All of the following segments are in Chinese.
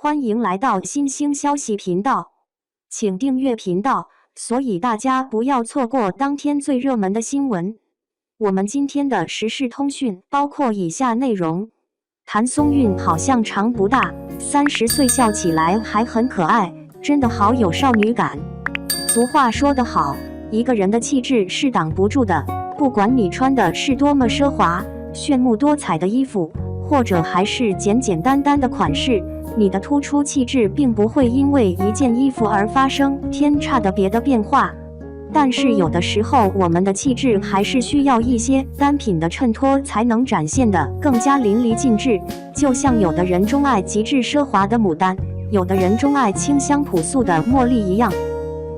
欢迎来到新兴消息频道，请订阅频道，所以大家不要错过当天最热门的新闻。我们今天的时事通讯包括以下内容：谭松韵好像长不大，30岁笑起来还很可爱，真的好有少女感。俗话说得好，一个人的气质是挡不住的，不管你穿的是多么奢华、炫目多彩的衣服，或者还是简简单单的款式，你的突出气质并不会因为一件衣服而发生天差的别的变化。但是有的时候，我们的气质还是需要一些单品的衬托，才能展现得更加淋漓尽致。就像有的人钟爱极致奢华的牡丹，有的人钟爱清香朴素的茉莉一样。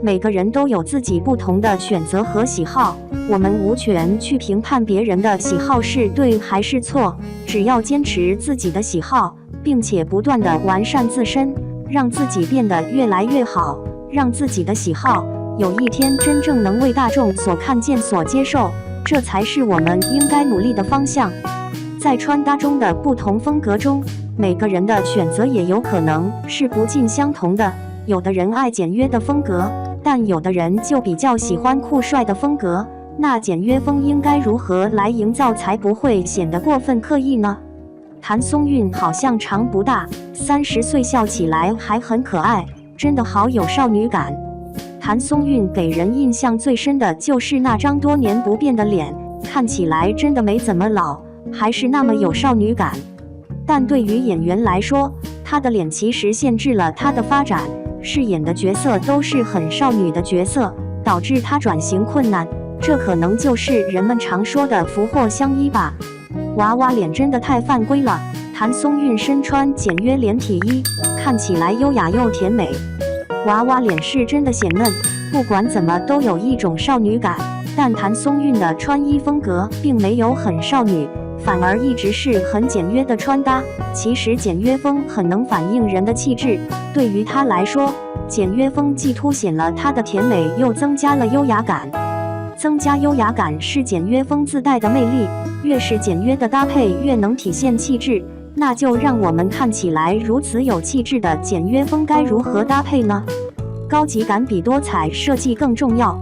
每个人都有自己不同的选择和喜好，我们无权去评判别人的喜好是对还是错，只要坚持自己的喜好，并且不断地完善自身，让自己变得越来越好，让自己的喜好有一天真正能为大众所看见、所接受，这才是我们应该努力的方向。在穿搭中的不同风格中，每个人的选择也有可能是不尽相同的。有的人爱简约的风格，但有的人就比较喜欢酷帅的风格。那简约风应该如何来营造才不会显得过分刻意呢？谭松韵好像长不大，30岁笑起来还很可爱，真的好有少女感。谭松韵给人印象最深的就是那张多年不变的脸，看起来真的没怎么老，还是那么有少女感。但对于演员来说，她的脸其实限制了她的发展，饰演的角色都是很少女的角色，导致她转型困难。这可能就是人们常说的福祸相依吧。娃娃脸真的太犯规了，谭松韵身穿简约连体衣，看起来优雅又甜美。娃娃脸是真的显嫩，不管怎么都有一种少女感。但谭松韵的穿衣风格并没有很少女，反而一直是很简约的穿搭。其实简约风很能反映人的气质，对于她来说，简约风既凸显了她的甜美，又增加了优雅感。增加优雅感是简约风自带的魅力，越是简约的搭配越能体现气质。那就让我们看起来如此有气质的简约风该如何搭配呢？高级感比多彩设计更重要。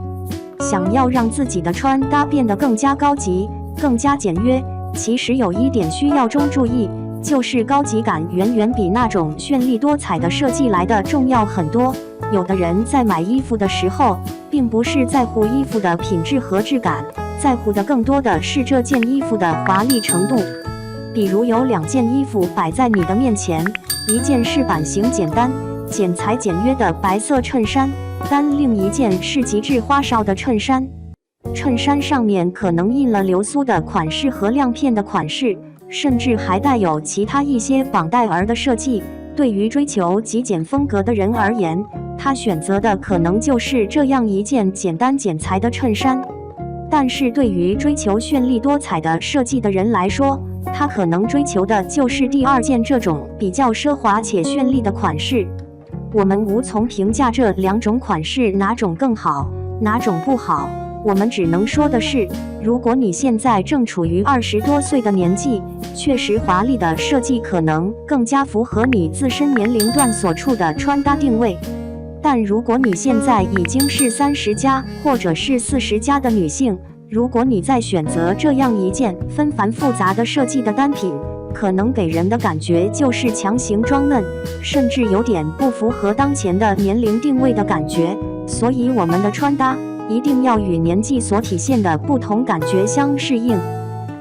想要让自己的穿搭变得更加高级、更加简约，其实有一点需要注意，就是高级感远远比那种绚丽多彩的设计来的重要很多。有的人在买衣服的时候，并不是在乎衣服的品质和质感，在乎的更多的是这件衣服的华丽程度。比如有2件衣服摆在你的面前，一件是版型简单、剪裁简约的白色衬衫，但另一件是极致花哨的衬衫。衬衫上面可能印了流苏的款式和亮片的款式，甚至还带有其他一些绑带儿的设计。对于追求极简风格的人而言，他选择的可能就是这样一件简单剪裁的衬衫。但是对于追求绚丽多彩的设计的人来说，他可能追求的就是第2件这种比较奢华且绚丽的款式。我们无从评价这2种款式哪种更好，哪种不好。我们只能说的是，如果你现在正处于20多岁的年纪，确实华丽的设计可能更加符合你自身年龄段所处的穿搭定位。但如果你现在已经是30+或者是40+的女性，如果你再选择这样一件纷繁复杂的设计的单品，可能给人的感觉就是强行装嫩，甚至有点不符合当前的年龄定位的感觉。所以我们的穿搭一定要与年纪所体现的不同感觉相适应。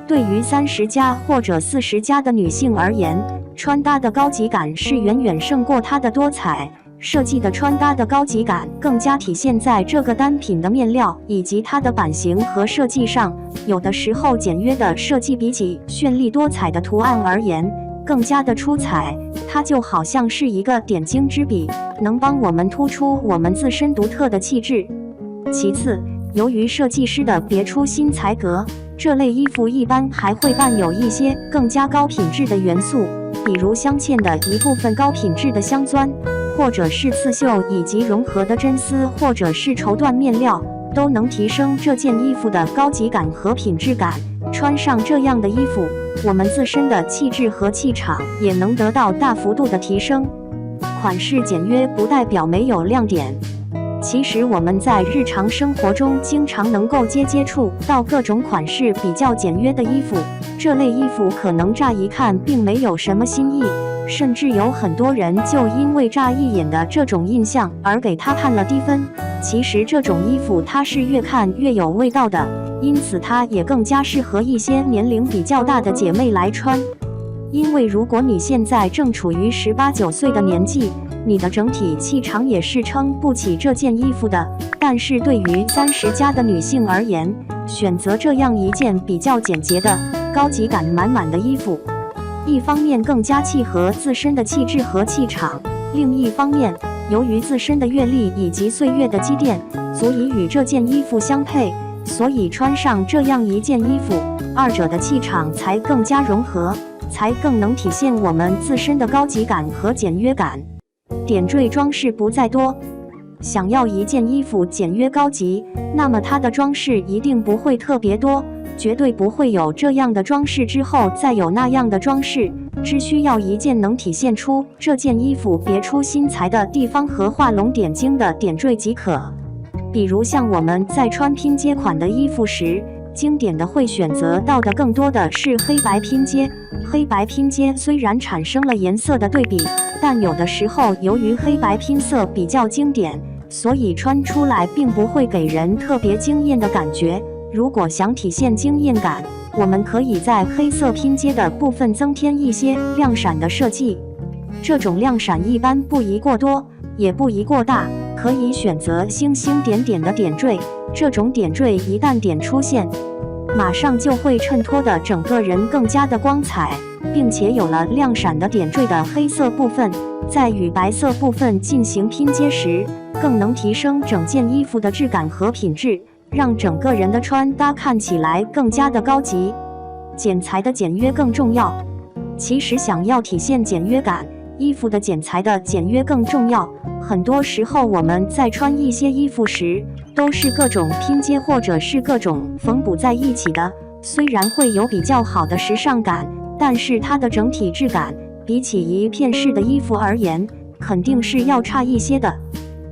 对于30+或者40+的女性而言，穿搭的高级感是远远胜过它的多彩。设计的穿搭的高级感更加体现在这个单品的面料以及它的版型和设计上。有的时候简约的设计比起绚丽多彩的图案而言更加的出彩，它就好像是一个点睛之笔，能帮我们突出我们自身独特的气质。其次，由于设计师的别出心裁格，这类衣服一般还会伴有一些更加高品质的元素，比如镶嵌的一部分高品质的镶钻，或者是刺绣以及融合的真丝，或者是绸缎面料，都能提升这件衣服的高级感和品质感。穿上这样的衣服，我们自身的气质和气场也能得到大幅度的提升。款式简约不代表没有亮点。其实我们在日常生活中经常能够接触到各种款式比较简约的衣服，这类衣服可能乍一看并没有什么新意，甚至有很多人就因为乍一眼的这种印象而给它判了低分。其实这种衣服它是越看越有味道的，因此它也更加适合一些年龄比较大的姐妹来穿。因为如果你现在正处于18、19岁的年纪，你的整体气场也是撑不起这件衣服的。但是对于30+的女性而言，选择这样一件比较简洁的、高级感满满的衣服，一方面更加契合自身的气质和气场，另一方面，由于自身的阅历以及岁月的积淀，足以与这件衣服相配，所以穿上这样一件衣服，二者的气场才更加融合，才更能体现我们自身的高级感和简约感。点缀装饰不在多，想要一件衣服简约高级，那么它的装饰一定不会特别多，绝对不会有这样的装饰之后再有那样的装饰，只需要一件能体现出这件衣服别出心裁的地方和画龙点睛的点缀即可。比如像我们在穿拼接款的衣服时，经典的会选择到的更多的是黑白拼接。黑白拼接虽然产生了颜色的对比，但有的时候由于黑白拼色比较经典，所以穿出来并不会给人特别惊艳的感觉。如果想体现惊艳感，我们可以在黑色拼接的部分增添一些亮闪的设计。这种亮闪一般不宜过多，也不宜过大，可以选择星星点点的点缀。这种点缀一旦点出现，马上就会衬托的整个人更加的光彩，并且有了亮闪的点缀的黑色部分，在与白色部分进行拼接时，更能提升整件衣服的质感和品质，让整个人的穿搭看起来更加的高级。剪裁的简约更重要。其实想要体现简约感，衣服的剪裁的简约更重要。很多时候我们在穿一些衣服时，都是各种拼接或者是各种缝补在一起的，虽然会有比较好的时尚感，但是它的整体质感比起一片式的衣服而言，肯定是要差一些的。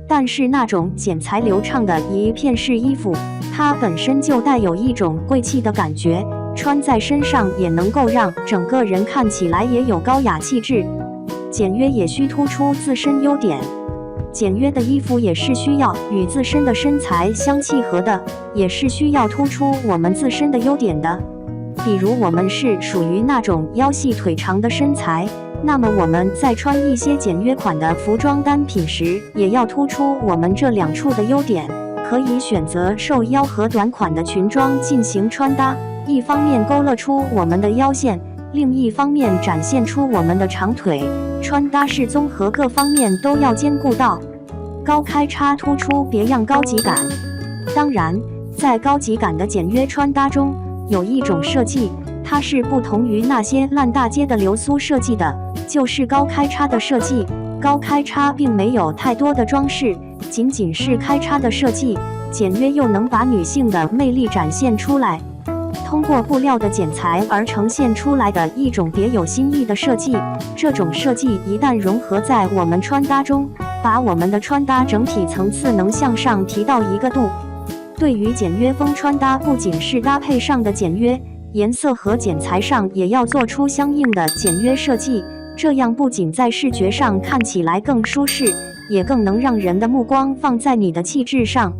但是那种剪裁流畅的一片式衣服，它本身就带有一种贵气的感觉，穿在身上也能够让整个人看起来也有高雅气质。简约也需突出自身优点，简约的衣服也是需要与自身的身材相契合的，也是需要突出我们自身的优点的。比如我们是属于那种腰细腿长的身材，那么我们在穿一些简约款的服装单品时，也要突出我们这两处的优点。可以选择瘦腰和短款的裙装进行穿搭，一方面勾勒出我们的腰线，另一方面展现出我们的长腿。穿搭是综合各方面都要兼顾到，高开叉突出别样高级感。当然，在高级感的简约穿搭中，有一种设计，它是不同于那些烂大街的流苏设计的，就是高开叉的设计。高开叉并没有太多的装饰，仅仅是开叉的设计，简约又能把女性的魅力展现出来。通过布料的剪裁而呈现出来的一种别有新意的设计，这种设计一旦融合在我们穿搭中，把我们的穿搭整体层次能向上提到一个度。对于简约风穿搭，不仅是搭配上的简约，颜色和剪裁上也要做出相应的简约设计，这样不仅在视觉上看起来更舒适，也更能让人的目光放在你的气质上。